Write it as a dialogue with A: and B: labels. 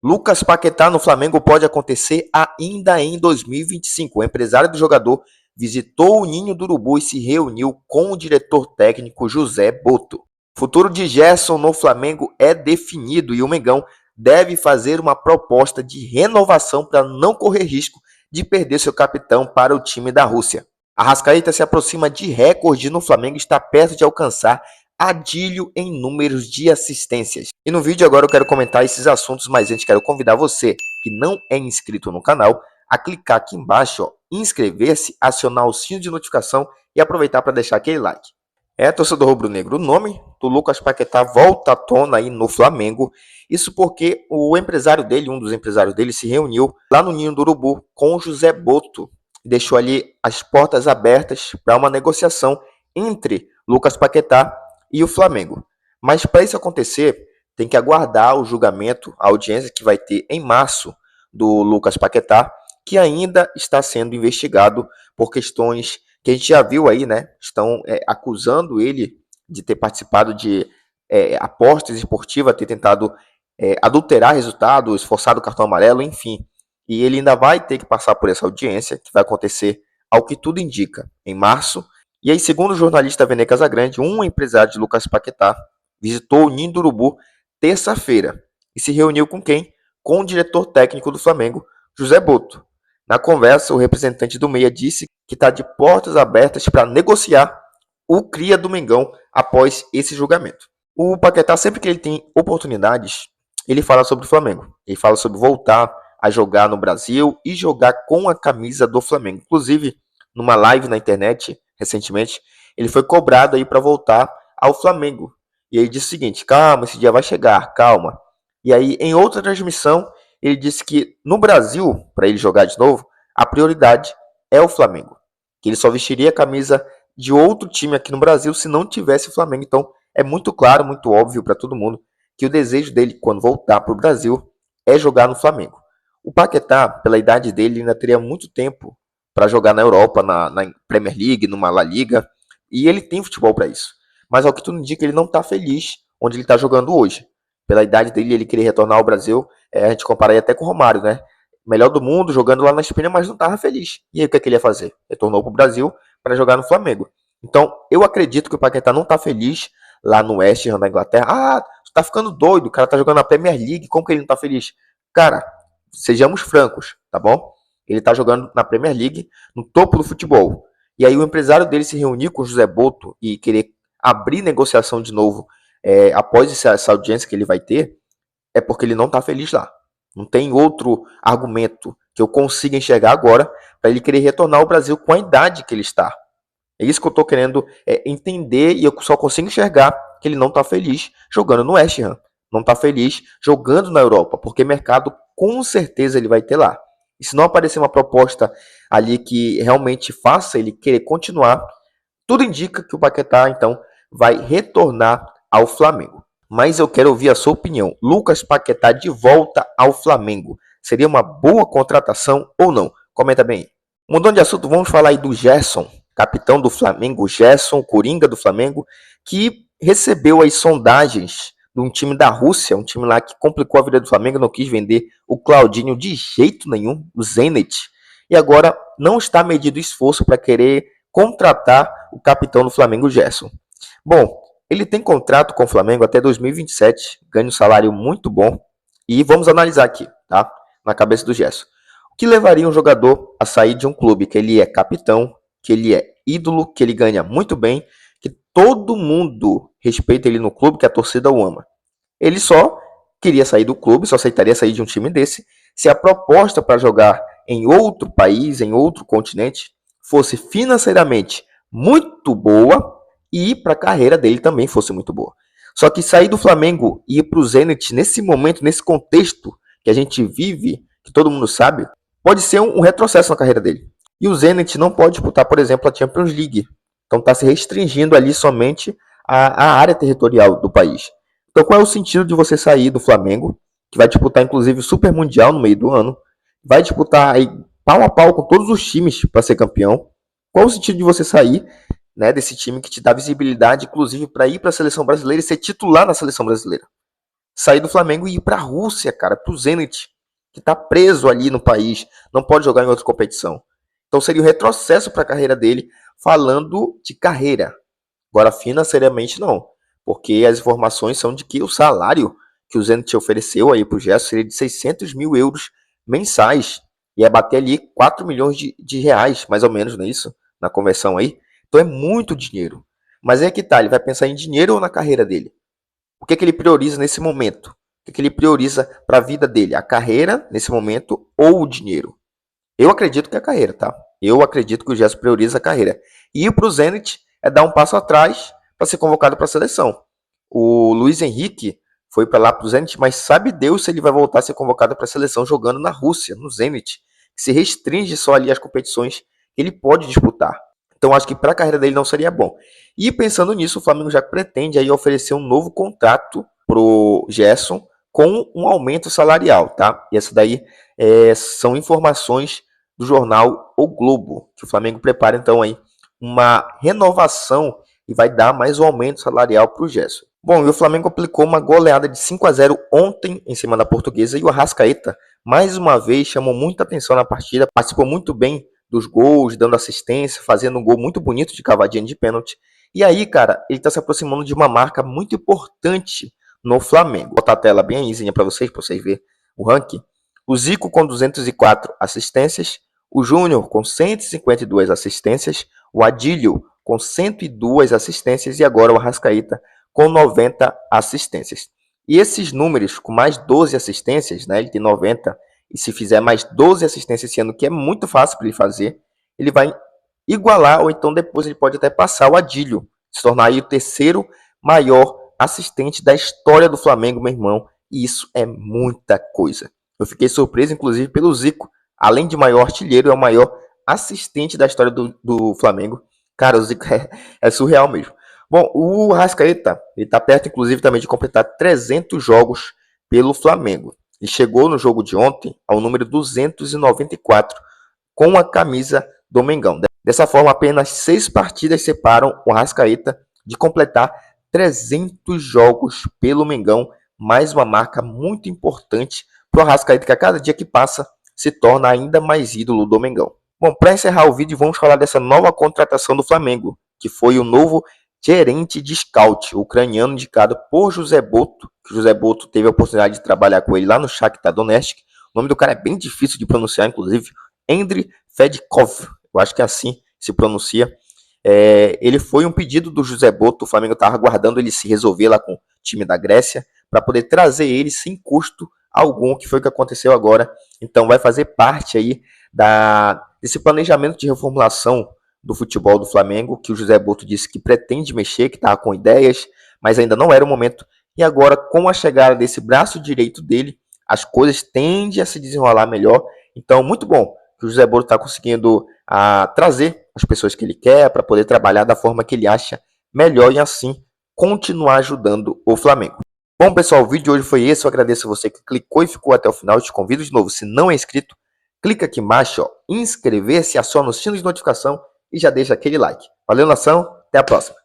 A: Lucas Paquetá no Flamengo pode acontecer ainda em 2025. O empresário do jogador visitou o Ninho do Urubu e se reuniu com o diretor técnico José Boto. O futuro de Gerson no Flamengo é definido e o Mengão deve fazer uma proposta de renovação para não correr risco de perder seu capitão para o time da Rússia. Arrascaeta se aproxima de recorde no Flamengo e está perto de alcançar Adílio em números de assistências. E no vídeo agora eu quero comentar esses assuntos, mas antes quero convidar você que não é inscrito no canal a clicar aqui embaixo, ó, inscrever-se, acionar o sino de notificação e aproveitar para deixar aquele like. Torcedor rubro-negro, o nome do Lucas Paquetá volta à tona aí no Flamengo. Isso porque o empresário dele, um dos empresários dele, se reuniu lá no Ninho do Urubu com o José Boto e deixou ali as portas abertas para uma negociação entre Lucas Paquetá e o Flamengo. Mas para isso acontecer, tem que aguardar o julgamento, a audiência que vai ter em março do Lucas Paquetá, que ainda está sendo investigado por questões que a gente já viu aí, né? Estão acusando ele de ter participado de apostas esportivas, ter tentado adulterar resultados, forçado o cartão amarelo, enfim. E ele ainda vai ter que passar por essa audiência, que vai acontecer, ao que tudo indica, em março. E aí, segundo o jornalista Vene Casagrande, um empresário de Lucas Paquetá visitou o Ninho do Urubu terça-feira e se reuniu com quem? Com o diretor técnico do Flamengo, José Boto. Na conversa, o representante do Meia disse que está de portas abertas para negociar o cria do Mengão após esse julgamento. O Paquetá, sempre que ele tem oportunidades, ele fala sobre o Flamengo. Ele fala sobre voltar a jogar no Brasil e jogar com a camisa do Flamengo. Inclusive, numa live na internet, recentemente, ele foi cobrado aí para voltar ao Flamengo. E ele disse o seguinte: calma, esse dia vai chegar, calma. E aí, em outra transmissão, ele disse que no Brasil, para ele jogar de novo, a prioridade é o Flamengo. Que ele só vestiria a camisa de outro time aqui no Brasil se não tivesse o Flamengo. Então, é muito claro, muito óbvio para todo mundo que o desejo dele, quando voltar para o Brasil, é jogar no Flamengo. O Paquetá, pela idade dele, ainda teria muito tempo para jogar na Europa, na Premier League, numa La Liga, e ele tem futebol para isso. Mas ao que tudo indica, ele não está feliz onde ele está jogando hoje. Pela idade dele, ele queria retornar ao Brasil, a gente compara aí até com o Romário, né? Melhor do mundo, jogando lá na Espanha, mas não estava feliz. E aí o que, ele ia fazer? Retornou para o Brasil para jogar no Flamengo. Então, eu acredito que o Paquetá não está feliz lá no West Ham da Inglaterra. Ah, você tá ficando doido, o cara tá jogando na Premier League, como que ele não tá feliz? Cara, sejamos francos, tá bom? Ele tá jogando na Premier League, no topo do futebol. E aí o empresário dele se reuniu com o José Boto e querer abrir negociação de novo após essa audiência que ele vai ter, é porque ele não tá feliz lá. Não tem outro argumento que eu consiga enxergar agora para ele querer retornar ao Brasil com a idade que ele está. É isso que eu tô querendo entender, e eu só consigo enxergar que ele não tá feliz jogando no West Ham. Não tá feliz jogando na Europa, porque mercado com certeza ele vai ter lá. E se não aparecer uma proposta ali que realmente faça ele querer continuar, tudo indica que o Paquetá, então, vai retornar ao Flamengo. Mas eu quero ouvir a sua opinião. Lucas Paquetá de volta ao Flamengo. Seria uma boa contratação ou não? Comenta bem aí. Mudando de assunto, vamos falar aí do Gerson, capitão do Flamengo, Gerson, Coringa do Flamengo, que recebeu as sondagens de um time da Rússia, um time lá que complicou a vida do Flamengo, não quis vender o Claudinho de jeito nenhum, o Zenit, e agora não está medindo esforço para querer contratar o capitão do Flamengo, Gerson. Bom, ele tem contrato com o Flamengo até 2027, ganha um salário muito bom, e vamos analisar aqui, tá? Na cabeça do Gerson. O que levaria um jogador a sair de um clube que ele é capitão, que ele é ídolo, que ele ganha muito bem, que todo mundo respeita ele no clube, que a torcida o ama? Ele só queria sair do clube, só aceitaria sair de um time desse, se a proposta para jogar em outro país, em outro continente, fosse financeiramente muito boa e para a carreira dele também fosse muito boa. Só que sair do Flamengo e ir para o Zenit, nesse momento, nesse contexto que a gente vive, que todo mundo sabe, pode ser um retrocesso na carreira dele. E o Zenit não pode disputar, por exemplo, a Champions League. Então está se restringindo ali somente a área territorial do país. Então qual é o sentido de você sair do Flamengo, que vai disputar inclusive o Super Mundial no meio do ano, vai disputar aí pau a pau com todos os times para ser campeão? Qual o sentido de você sair, né, desse time que te dá visibilidade, inclusive para ir para a seleção brasileira e ser titular na seleção brasileira? sair do Flamengo e ir para a Rússia, cara, para o Zenit, que está preso ali no país, não pode jogar em outra competição. Então seria um retrocesso para a carreira dele, falando de carreira. Agora, financeiramente, não. Porque as informações são de que o salário que o Zenit ofereceu aí para o Gerson seria de 600 mil euros mensais. Ia bater ali 4 milhões de reais, mais ou menos, não é isso? Na conversão aí. Então é muito dinheiro. Mas é que tá, ele vai pensar em dinheiro ou na carreira dele? O que é que ele prioriza nesse momento? O que é que ele prioriza para a vida dele? A carreira, nesse momento, ou o dinheiro? Eu acredito que é a carreira, tá? Eu acredito que o Gerson prioriza a carreira. E ir para o Zenit é dar um passo atrás para ser convocado para a seleção. O Luiz Henrique foi para lá para o Zenit, mas sabe Deus se ele vai voltar a ser convocado para a seleção jogando na Rússia, no Zenit, que se restringe só ali às competições que ele pode disputar. Então acho que para a carreira dele não seria bom. E pensando nisso, o Flamengo já pretende aí oferecer um novo contrato pro Gerson com um aumento salarial, tá? E essa daí são informações do jornal O Globo, que o Flamengo prepara então aí uma renovação e vai dar mais um aumento salarial para o Gerson. Bom, e o Flamengo aplicou uma goleada de 5-0 ontem em cima da Portuguesa e o Arrascaeta, mais uma vez, chamou muita atenção na partida, participou muito bem dos gols, dando assistência, fazendo um gol muito bonito de cavadinha de pênalti. E aí, cara, ele está se aproximando de uma marca muito importante no Flamengo. Vou botar a tela bem aí para vocês verem o ranking. O Zico com 204 assistências, o Júnior com 152 assistências, o Adílio com 102 assistências e agora o Arrascaeta com 90 assistências. E esses números, com mais 12 assistências, né, ele tem 90, e se fizer mais 12 assistências esse ano, que é muito fácil para ele fazer, ele vai igualar, ou então depois ele pode até passar o Adílio, se tornar aí o terceiro maior assistente da história do Flamengo, meu irmão, e isso é muita coisa. Eu fiquei surpreso, inclusive, pelo Zico, além de maior artilheiro, é o maior assistente da história do Flamengo. Cara, o Zico é surreal mesmo. Bom, o Arrascaeta, ele está perto, inclusive, também de completar 300 jogos pelo Flamengo. Ele chegou no jogo de ontem ao número 294 com a camisa do Mengão. Dessa forma, apenas 6 partidas separam o Arrascaeta de completar 300 jogos pelo Mengão. Mais uma marca muito importante para o Arrascaeta, que a cada dia que passa se torna ainda mais ídolo do Mengão. Bom, para encerrar o vídeo, vamos falar dessa nova contratação do Flamengo, que foi o novo gerente de scout, ucraniano indicado por José Boto. José Boto teve a oportunidade de trabalhar com ele lá no Shakhtar Donetsk. O nome do cara é bem difícil de pronunciar, inclusive, Andriy Fedkov, eu acho que é assim se pronuncia. Ele foi um pedido do José Boto, o Flamengo estava aguardando ele se resolver lá com o time da Grécia, para poder trazer ele sem custo algum, que foi o que aconteceu agora. Então vai fazer parte aí desse planejamento de reformulação do futebol do Flamengo, que o José Boto disse que pretende mexer, que estava com ideias, mas ainda não era o momento. E agora, com a chegada desse braço direito dele, as coisas tendem a se desenrolar melhor. Então, muito bom que o José Boto está conseguindo trazer as pessoas que ele quer para poder trabalhar da forma que ele acha melhor e assim continuar ajudando o Flamengo. Bom, pessoal, o vídeo de hoje foi esse. Eu agradeço a você que clicou e ficou até o final. Eu te convido de novo, se não é inscrito, clica aqui embaixo, ó, inscrever-se, aciona o sino de notificação e já deixa aquele like. Valeu, nação. Até a próxima.